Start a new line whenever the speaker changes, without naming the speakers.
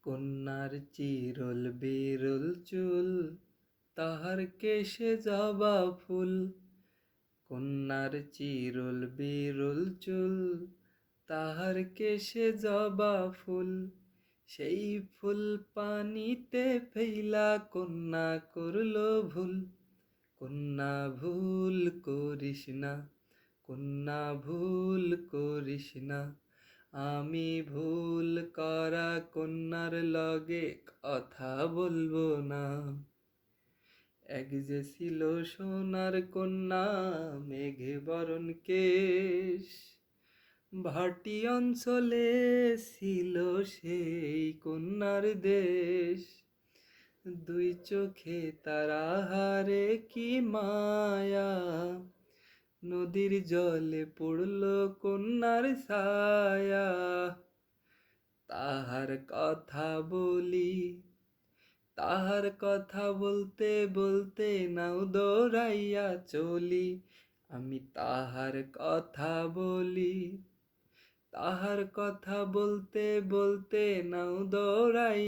কন্যার চিরল বিরল চুল, তাহার কেশে জবা ফুল। কন্যার চিরল বিরল চুল, তাহার কেশে জবা ফুল। সেই ফুল পানিতে ফেইলা কন্যা করল ভুল। কন্যা ভুল করিস না, কন্যা ভুল করিস না। আমি ভুল করা কন্যার লগে কথা বলবো না। এক যে ছিল সোনার কন্যা, মেঘে বরণ কেশ। ভাটি অঞ্চলে ছিল সেই কন্যার দেশ। দুই চোখে তারা হারে কি মায়া, নদীর জলে পড়ল কন্যার ছায়া। তাহার কথা বলি, তাহার কথা বলতে বলতে নাও দৌড়াইয়া চলি। আমি তাহার কথা বলি, তাহার কথা বলতে বলতে নাও দৌড়াই